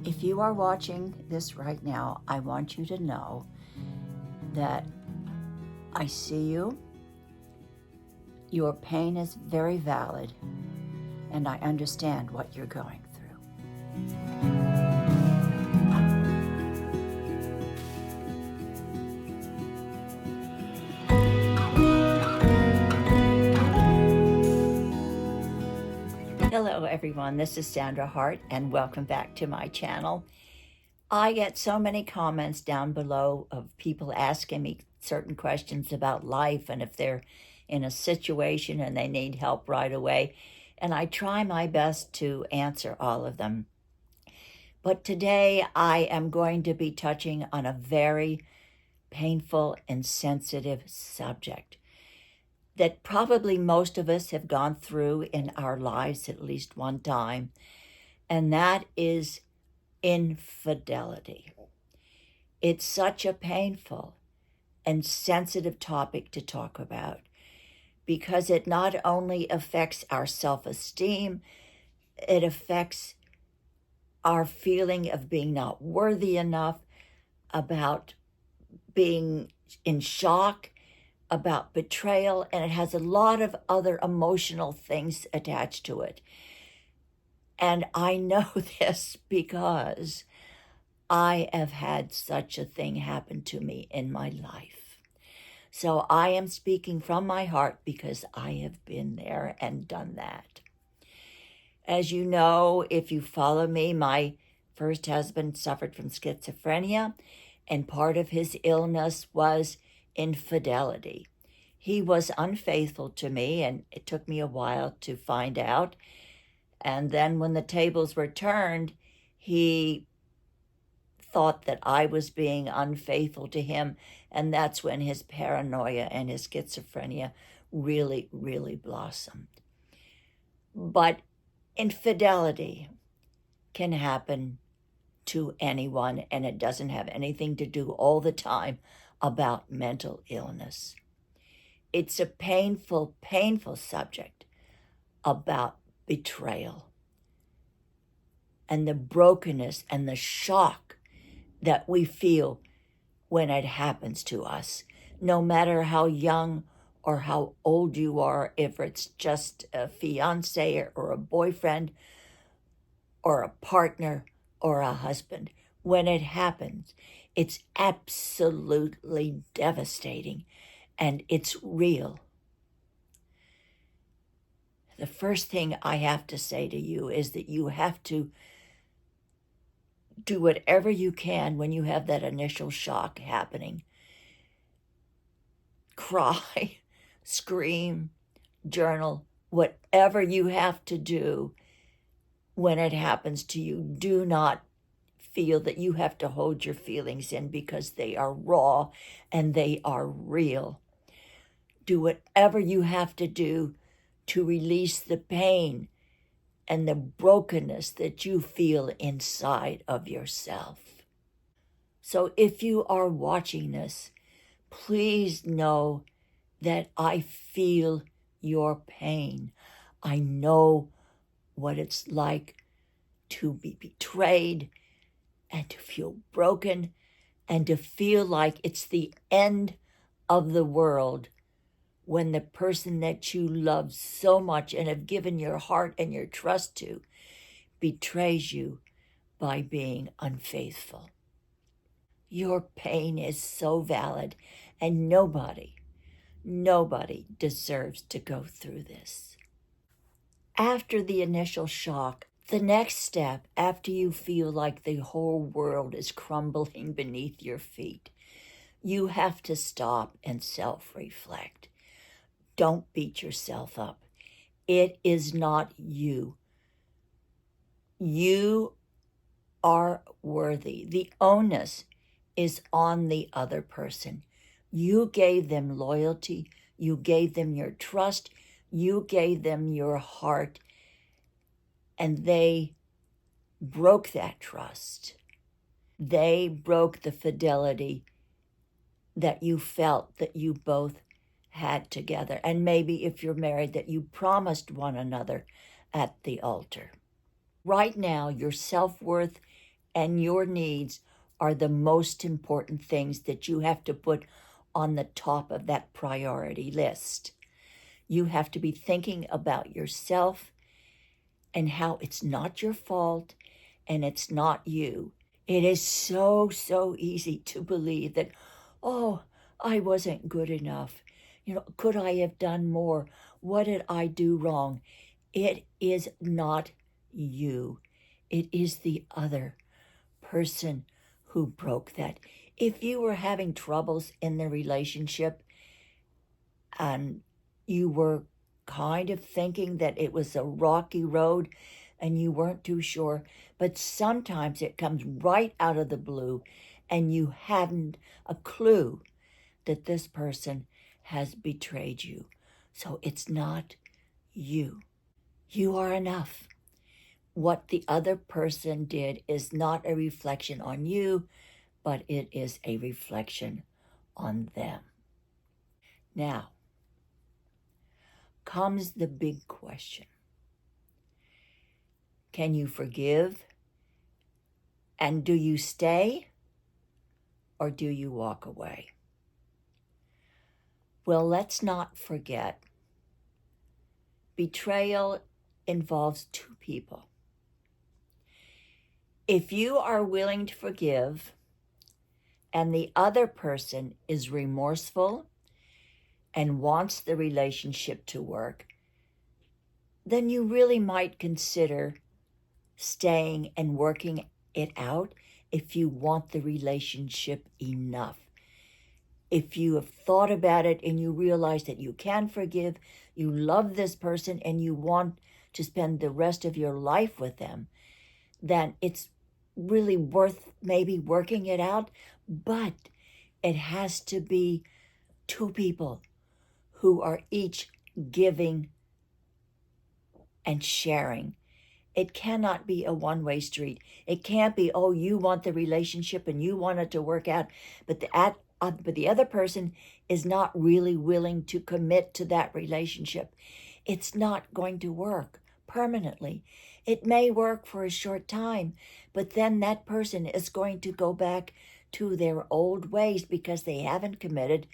If you are watching this right now, I want you to know that I see you. Your pain is very valid, and I understand what you're going through. Hello everyone, this is Sandra Hart and welcome back to my channel. I get so many comments down below of people asking me certain questions about life and if they're in a situation and they need help right away, and I try my best to answer all of them. But today I am going to be touching on a very painful and sensitive subject that probably most of us have gone through in our lives at least one time, and that is infidelity. It's such a painful and sensitive topic to talk about because it not only affects our self-esteem, it affects our feeling of being not worthy enough, about being in shock, about betrayal, and it has a lot of other emotional things attached to it. And I know this because I have had such a thing happen to me in my life. So I am speaking from my heart because I have been there and done that. As you know, if you follow me, my first husband suffered from schizophrenia, and part of his illness was infidelity. He was unfaithful to me, and it took me a while to find out. And then when the tables were turned, he thought that I was being unfaithful to him, and that's when his paranoia and his schizophrenia really, really blossomed. But infidelity can happen to anyone, and it doesn't have anything to do all the time about mental illness. It's a painful, painful subject about betrayal and the brokenness and the shock that we feel when it happens to us, no matter how young or how old you are, if it's just a fiance or a boyfriend or a partner or a husband. When it happens, it's absolutely devastating and it's real. The first thing I have to say to you is that you have to do whatever you can when you have that initial shock happening. Cry, scream, journal, whatever you have to do when it happens to you. Do not feel that you have to hold your feelings in because they are raw and they are real. Do whatever you have to do to release the pain and the brokenness that you feel inside of yourself. So if you are watching this, please know that I feel your pain. I know what it's like to be betrayed and to feel broken and to feel like it's the end of the world when the person that you love so much and have given your heart and your trust to betrays you by being unfaithful. Your pain is so valid, and nobody deserves to go through this. After the initial shock, the next step, after you feel like the whole world is crumbling beneath your feet, you have to stop and self-reflect. Don't beat yourself up. It is not you. You are worthy. The onus is on the other person. You gave them loyalty. You gave them your trust. You gave them your heart. And they broke that trust. They broke the fidelity that you felt that you both had together. And maybe if you're married, that you promised one another at the altar. Right now, your self-worth and your needs are the most important things that you have to put on the top of that priority list. You have to be thinking about yourself and how it's not your fault and it's not you. It is so, so easy to believe that, oh, I wasn't good enough. Could I have done more? What did I do wrong? It is not you. It is the other person who broke that. If you were having troubles in the relationship and you were kind of thinking that it was a rocky road and you weren't too sure, but sometimes it comes right out of the blue and you hadn't a clue that this person has betrayed you. So it's not you. You are enough. What the other person did is not a reflection on you, but it is a reflection on them. Now comes the big question. Can you forgive? And do you stay or do you walk away? Well, let's not forget, betrayal involves two people. If you are willing to forgive and the other person is remorseful and wants the relationship to work, then you really might consider staying and working it out if you want the relationship enough. If you have thought about it and you realize that you can forgive, you love this person and you want to spend the rest of your life with them, then it's really worth maybe working it out. But it has to be two people who are each giving and sharing. It cannot be a one-way street. It can't be, oh, you want the relationship and you want it to work out, but the other person is not really willing to commit to that relationship. It's not going to work permanently. It may work for a short time, but then that person is going to go back to their old ways because they haven't committed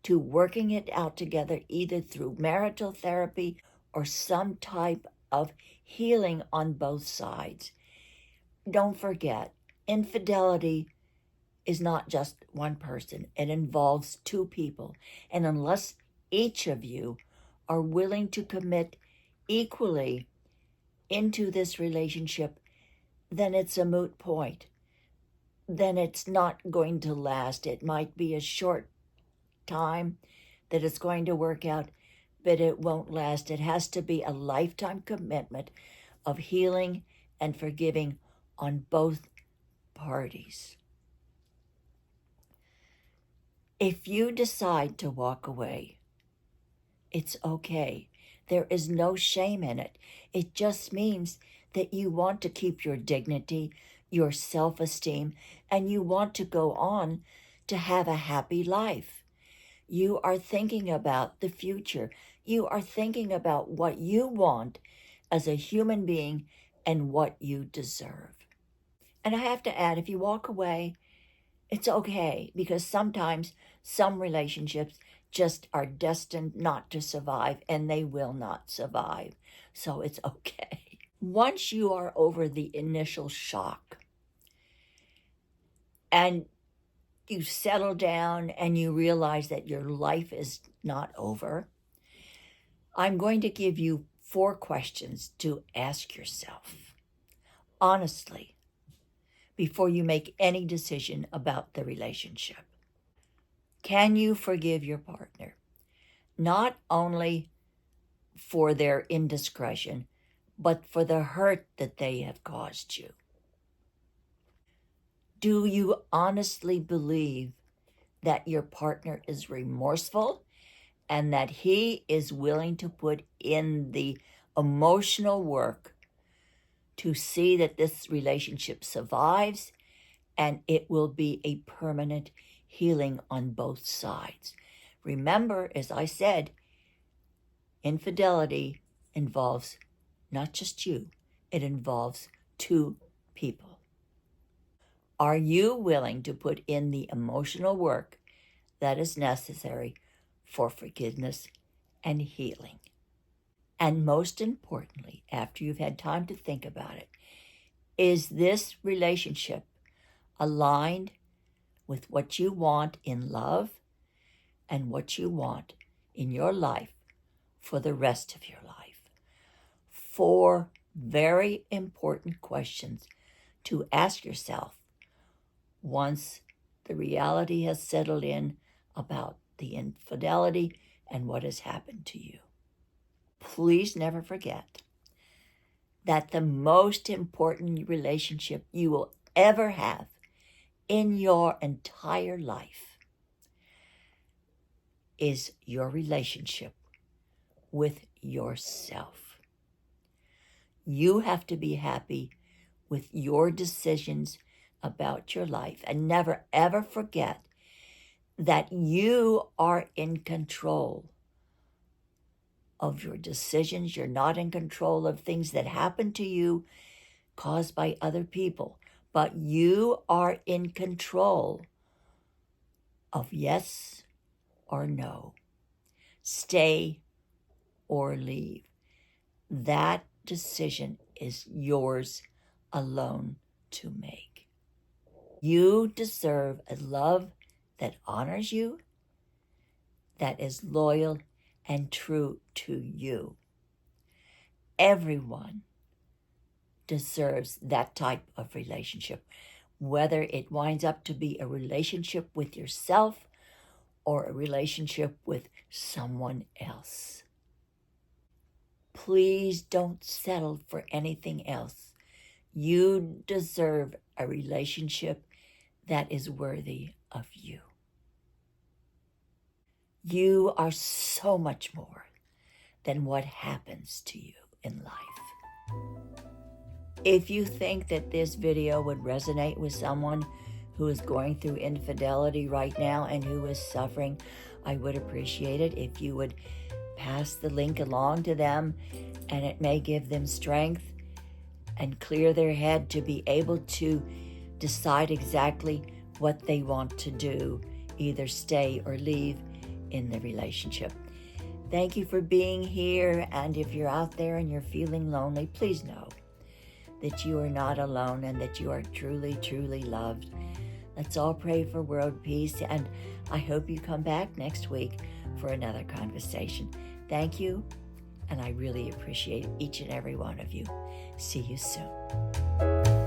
to working it out together, either through marital therapy or some type of healing on both sides. Don't forget, infidelity is not just one person. It involves two people. And unless each of you are willing to commit equally into this relationship, then it's a moot point. Then it's not going to last. It might be a short time that it's going to work out, but it won't last. It has to be a lifetime commitment of healing and forgiving on both parties. If you decide to walk away, it's okay. There is no shame in it. It just means that you want to keep your dignity, your self-esteem, and you want to go on to have a happy life. You are thinking about the future. You are thinking about what you want as a human being and what you deserve. And I have to add, if you walk away, it's okay, because sometimes some relationships just are destined not to survive, and they will not survive. So it's okay. Once you are over the initial shock and you settle down and you realize that your life is not over, I'm going to give you 4 questions to ask yourself honestly before you make any decision about the relationship. Can you forgive your partner? Not only for their indiscretion, but for the hurt that they have caused you. Do you honestly believe that your partner is remorseful and that he is willing to put in the emotional work to see that this relationship survives and it will be a permanent healing on both sides? Remember, as I said, infidelity involves not just you, it involves 2 people. Are you willing to put in the emotional work that is necessary for forgiveness and healing? And most importantly, after you've had time to think about it, is this relationship aligned with what you want in love and what you want in your life for the rest of your life? 4 very important questions to ask yourself once the reality has settled in about the infidelity and what has happened to you. Please never forget that the most important relationship you will ever have in your entire life is your relationship with yourself. You have to be happy with your decisions about your life, and never ever forget that you are in control of your decisions. You're not in control of things that happen to you caused by other people, but you are in control of yes or no, stay or leave. That decision is yours alone to make. You deserve a love that honors you, that is loyal and true to you. Everyone deserves that type of relationship, whether it winds up to be a relationship with yourself or a relationship with someone else. Please don't settle for anything else. You deserve a relationship that is worthy of you. You are so much more than what happens to you in life. If you think that this video would resonate with someone who is going through infidelity right now and who is suffering, I would appreciate it if you would pass the link along to them, and it may give them strength and clear their head to be able to decide exactly what they want to do, either stay or leave in the relationship. Thank you for being here, and if you're out there and you're feeling lonely, please know that you are not alone and that you are truly, truly loved. Let's all pray for world peace, and I hope you come back next week for another conversation. Thank you, and I really appreciate each and every one of you. See you soon.